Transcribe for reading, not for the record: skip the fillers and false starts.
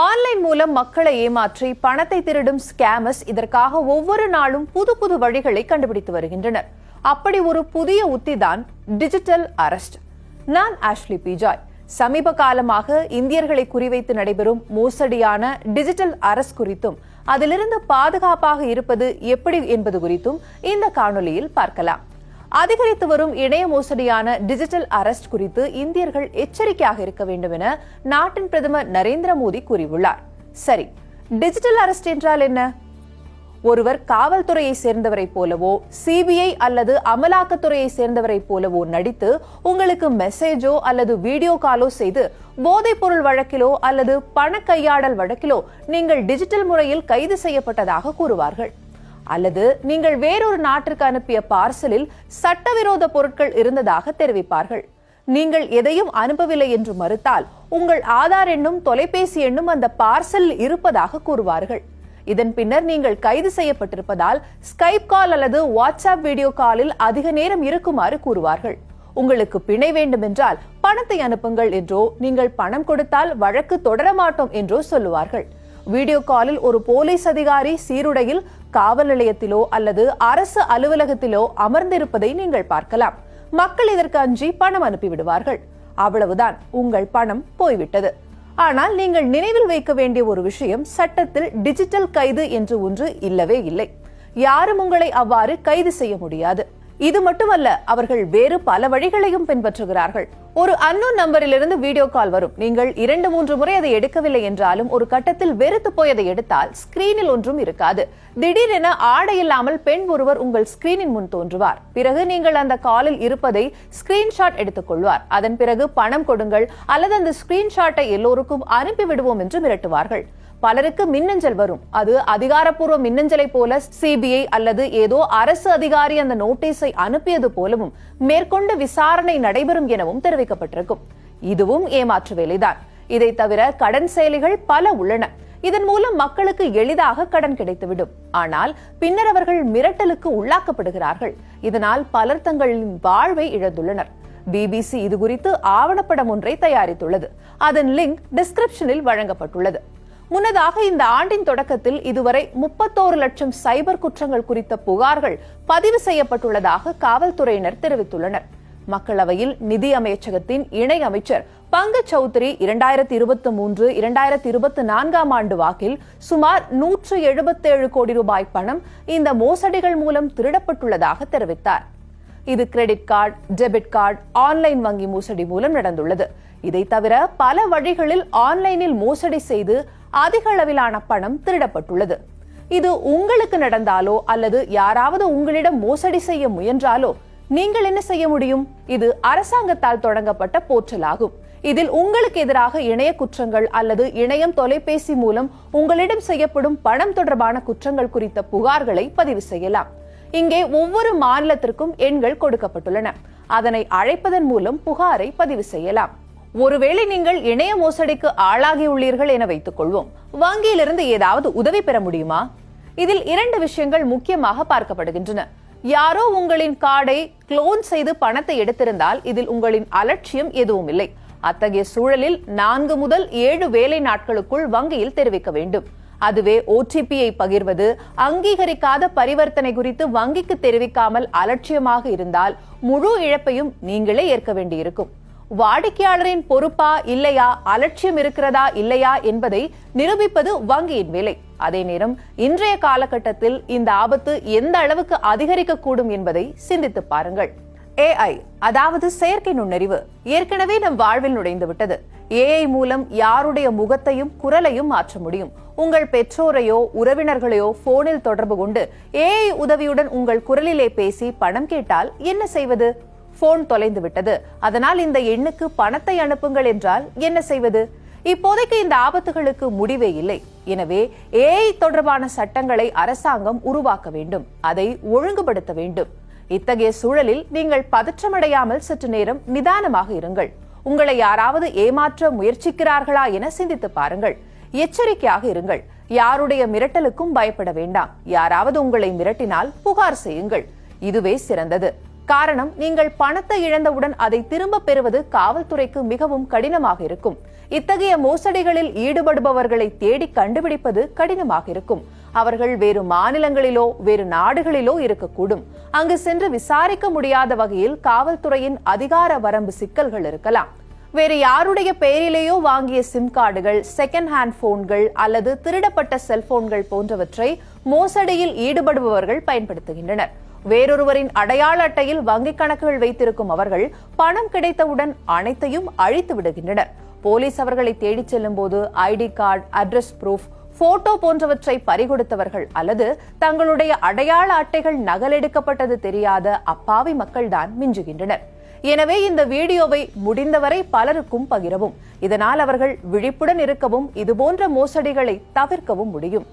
Online மூலம் மக்களை ஏமாற்றி பணத்தை திருடும் ஸ்கேமர்ஸ் இதற்காக ஒவ்வொரு நாளும் புது புது வழிகளை கண்டுபிடித்து வருகின்றனர். அப்படி ஒரு புதிய உத்திதான் டிஜிட்டல் அரெஸ்ட். நான் ஆஷ்லி பிஜாய். சமீப காலமாக இந்தியர்களை குறிவைத்து நடைபெறும் மோசடியான டிஜிட்டல் அரெஸ்ட் குறித்தும் அதிலிருந்து பாதுகாப்பாக இருப்பது எப்படி என்பது குறித்தும் இந்த காணொலியில் பார்க்கலாம். அதிகரித்து வரும் இணைய மோசடியான டிஜிட்டல் அரெஸ்ட் குறித்து இந்தியர்கள் எச்சரிக்கையாக இருக்க வேண்டும் என நாட்டின் பிரதமர் நரேந்திர மோடி கூறியுள்ளார். சரி, டிஜிட்டல் அரெஸ்ட் என்றால் என்ன? ஒருவர் காவல்துறையை சேர்ந்தவரை போலவோ சிபிஐ அல்லது அமலாக்கத்துறையை சேர்ந்தவரை போலவோ நடித்து உங்களுக்கு மெசேஜோ அல்லது வீடியோ காலோ செய்து போதைப் பொருள் வழக்கிலோ அல்லது பண கையாடல் வழக்கிலோ நீங்கள் டிஜிட்டல் முறையில் கைது செய்யப்பட்டதாக கூறுவார்கள். அல்லது நீங்கள் வேறொரு நாட்டிற்கு அனுப்பிய பார்சலில் சட்டவிரோத பொருட்கள் இருந்ததாக தெரிவிப்பார்கள். நீங்கள் எதையும் அனுப்பவில்லை என்று மறுத்தால் உங்கள் ஆதார் எண்ணும் தொலைபேசி எண்ணும் அந்த பார்சலில் இருப்பதாக கூறுவார்கள். இதன் பின்னர் நீங்கள் கைது செய்யப்பட்டிருப்பதால் ஸ்கைப் கால் அல்லது வாட்ஸ்அப் வீடியோ காலில் அதிக நேரம் இருக்குமாறு கூறுவார்கள். உங்களுக்கு பிணை வேண்டும் என்றால் பணத்தை அனுப்புங்கள் என்றோ, நீங்கள் பணம் கொடுத்தால் வழக்கு தொடர மாட்டோம் என்றோ சொல்லுவார்கள். வீடியோ காலில் ஒரு போலீஸ் அதிகாரி சீருடையில் காவல் நிலையத்திலோ அல்லது அரசு அலுவலகத்திலோ அமர்ந்திருப்பதை நீங்கள் பார்க்கலாம். மக்கள் இதற்கு அஞ்சி பணம் அனுப்பிவிடுவார்கள். அவ்வளவுதான், உங்கள் பணம் போய்விட்டது. ஆனால் நீங்கள் நினைவில் வைக்க வேண்டிய ஒரு விஷயம், சட்டத்தில் டிஜிட்டல் கைது என்று ஒன்று இல்லவே இல்லை. யாரும் உங்களை அவ்வாறு கைது செய்ய முடியாது. இது மட்டுமல்ல, அவர்கள் வேறு பல வழிகளையும் பின்பற்றுகிறார்கள். ஒரு அன்னோன் நம்பரிலிருந்து வீடியோ கால் வரும். நீங்கள் 2-3 முறை அதை எடுக்கவில்லை என்றாலும் ஒரு கட்டத்தில் வெறுத்து போய் அதை எடுத்தால் ஸ்கிரீனில் ஒன்றும் இருக்காது. திடீரென ஆடை இல்லாமல் பெண் ஒருவர் உங்கள் ஸ்கிரீனின் முன் தோன்றுவார். பிறகு நீங்கள் அந்த காலில் இருப்பதை ஸ்கிரீன்ஷாட் எடுத்துக் கொள்வார். அதன் பிறகு பணம் கொடுங்கள் அல்லது அந்த ஸ்கிரீன்ஷாட்டை எல்லோருக்கும் அனுப்பிவிடுவோம் என்று மிரட்டுவார்கள். பலருக்கு மின்னஞ்சல் வரும். அது அதிகாரப்பூர்வ மின்னஞ்சலை போல சிபிஐ அல்லது ஏதோ அரசு அதிகாரி அந்த நோட்டீஸை அனுப்பியது போலவும் மேற்கொண்டு விசாரணை நடைபெறும் எனவும் தெரிவிக்கப்பட்டிருக்கும். இதுவும் ஏமாற்று வேலைதான். இதை தவிர கடன் செயலிகள் பல உள்ளன. இதன் மூலம் மக்களுக்கு எளிதாக கடன் கிடைத்துவிடும். ஆனால் பின்னர் அவர்கள் மிரட்டலுக்கு உள்ளாக்கப்படுகிறார்கள். இதனால் பலர் தங்களின் வாழ்வை இழந்துள்ளனர். பிபிசி இது குறித்து ஆவணப்படம் ஒன்றை தயாரித்துள்ளது. அதன் லிங்க் டிஸ்கிரிப்ஷனில் வழங்கப்பட்டுள்ளது. முன்னதாக இந்த ஆண்டின் தொடக்கத்தில் இதுவரை 31 லட்சம் சைபர் குற்றங்கள் குறித்த புகார்கள் பதிவு செய்யப்பட்டுள்ளதாக காவல்துறையினர் தெரிவித்துள்ளனர். மக்களவையில் நிதி அமைச்சகத்தின் இணை அமைச்சர் பங்கஜ் சௌத்ரி 2023-2024 ஆண்டு வாக்கில் சுமார் 177 கோடி ரூபாய் பணம் இந்த மோசடிகள் மூலம் திருடப்பட்டுள்ளதாக தெரிவித்தார். இது credit card, debit card, online வங்கி மோசடி மூலம் நடந்துள்ளது. இதை தவிர பல வழிகளில் ஆன்லைனில் மோசடி செய்து அதிக அளவிலான பணம் திருடப்பட்டுள்ளது. இது உங்களுக்கு நடந்தாலோ அல்லது யாராவது உங்களிடம் மோசடி செய்ய முயன்றாலோ நீங்கள் என்ன செய்ய முடியும்? இது அரசாங்கத்தால் தொடங்கப்பட்ட போர்ட்டல் ஆகும். இதில் உங்களுக்கு எதிராக இணைய குற்றங்கள் அல்லது இணையம் தொலைபேசி மூலம் உங்களிடம் செய்யப்படும் பணம் தொடர்பான குற்றங்கள் குறித்த புகார்களை பதிவு செய்யலாம். இங்கே ஒவ்வொரு மாநிலத்திற்கும் எண்கள் கொடுக்கப்பட்டுள்ளன. அதனை அழைப்பதன் மூலம் புகாரை பதிவு செய்யலாம். ஒருவேளை நீங்கள் இணைய மோசடிக்கு ஆளாகியுள்ளீர்கள் என வைத்துக் கொள்வோம். வங்கியிலிருந்து ஏதாவது உதவி பெற முடியுமா? இதில் 2 விஷயங்கள் முக்கியமாக பார்க்கப்படுகின்றன. யாரோ உங்களின் கார்டை குளோன் செய்து பணத்தை எடுத்திருந்தால் இதில் உங்களின் அலட்சியம் எதுவும் இல்லை. அத்தகைய சூழலில் 4 முதல் 7 வேலை நாட்களுக்குள் வங்கியில் தெரிவிக்க வேண்டும். அதுவே ஓடிபியை பகிர்வது, அங்கீகரிக்காத பரிவர்த்தனை குறித்து வங்கிக்கு தெரிவிக்காமல் அலட்சியமாக இருந்தால் முழு இழப்பையும் நீங்களே ஏற்க வேண்டியிருக்கும். வாடிக்கையாளரின் பொறுப்பா இல்லையா, அலட்சியம் இருக்கிறதா இல்லையா என்பதை நிரூபிப்பது வங்கியின் வேலை. அதே நேரம் இன்றைய காலகட்டத்தில் இந்த ஆபத்து எந்த அளவுக்கு அதிகரிக்கக்கூடும் என்பதை சிந்தித்து பாருங்கள். AI, அதாவது செயற்கை நுண்ணறிவு, ஏற்கனவே நம் வாழ்வில் நுழைந்து விட்டது. AI மூலம் யாருடைய முகத்தையும் குரலையும் மாற்ற முடியும். உங்கள் பெற்றோரையோ உறவினர்களையோ போனில் தொடர்பு கொண்டு AI உதவியுடன் உங்கள் குரலிலே பேசி பணம் கேட்டால் என்ன செய்வது? போன் தொலைந்து விட்டது, அதனால் இந்த எண்ணுக்கு பணத்தை அனுப்புங்கள் என்றால் என்ன செய்வது? இப்போதைக்கு இந்த ஆபத்துகளுக்கு முடிவே இல்லை. எனவே AI தொடர்பான சட்டங்களை அரசாங்கம் உருவாக்க வேண்டும். அதை ஒழுங்குபடுத்த வேண்டும். இத்தகைய சூழலில் நீங்கள் பதற்றமடையாமல் சற்று நேரம் நிதானமாக இருங்கள். உங்களை யாராவது ஏமாற்ற முயற்சிக்கிறார்களா என சிந்தித்து பாருங்கள். எச்சரிக்கையாக இருங்கள். யாருடைய மிரட்டலுக்கும் பயப்பட வேண்டாம். யாராவது உங்களை மிரட்டினால் புகார் செய்யுங்கள். இதுவே சிறந்தது. காரணம், நீங்கள் பணத்தை இழந்தவுடன் அதை திரும்ப பெறுவது காவல்துறைக்கு மிகவும் கடினமாக இருக்கும். இத்தகைய மோசடிகளில் ஈடுபடுபவர்களை தேடி கண்டுபிடிப்பது கடினமாக இருக்கும். அவர்கள் வேறு மாநிலங்களிலோ வேறு நாடுகளிலோ இருக்கக்கூடும். அங்கு சென்று விசாரிக்க முடியாத வகையில் காவல்துறையின் அதிகார வரம்பு சிக்கல்கள் இருக்கலாம். வேறு யாருடைய பெயரிலேயோ வாங்கிய சிம் கார்டுகள், செகண்ட் ஹேண்ட் போன்கள் அல்லது திருடப்பட்ட செல்போன்கள் போன்றவற்றை மோசடியில் ஈடுபடுபவர்கள் பயன்படுத்துகின்றனர். வேறொருவரின் அடையாள அட்டையில் வங்கிக் கணக்குகள் வைத்திருக்கும் அவர்கள் பணம் கிடைத்தவுடன் அனைத்தையும் அழித்து விடுகின்றனர். போலீஸ் அவர்களை தேடிச் செல்லும் போது ID card, address proof, photo போன்றவற்றை பறிகொடுத்தவர்கள் அல்லது தங்களுடைய அடையாள அட்டைகள் நகலெடுக்கப்பட்டது தெரியாத அப்பாவி மக்கள்தான் மிஞ்சுகின்றனர். எனவே இந்த வீடியோவை முடிந்தவரை பலருக்கும் பகிரவும். இதனால் அவர்கள் விழிப்புடன் இருக்கவும் இதுபோன்ற மோசடிகளை தவிர்க்கவும் முடியும்.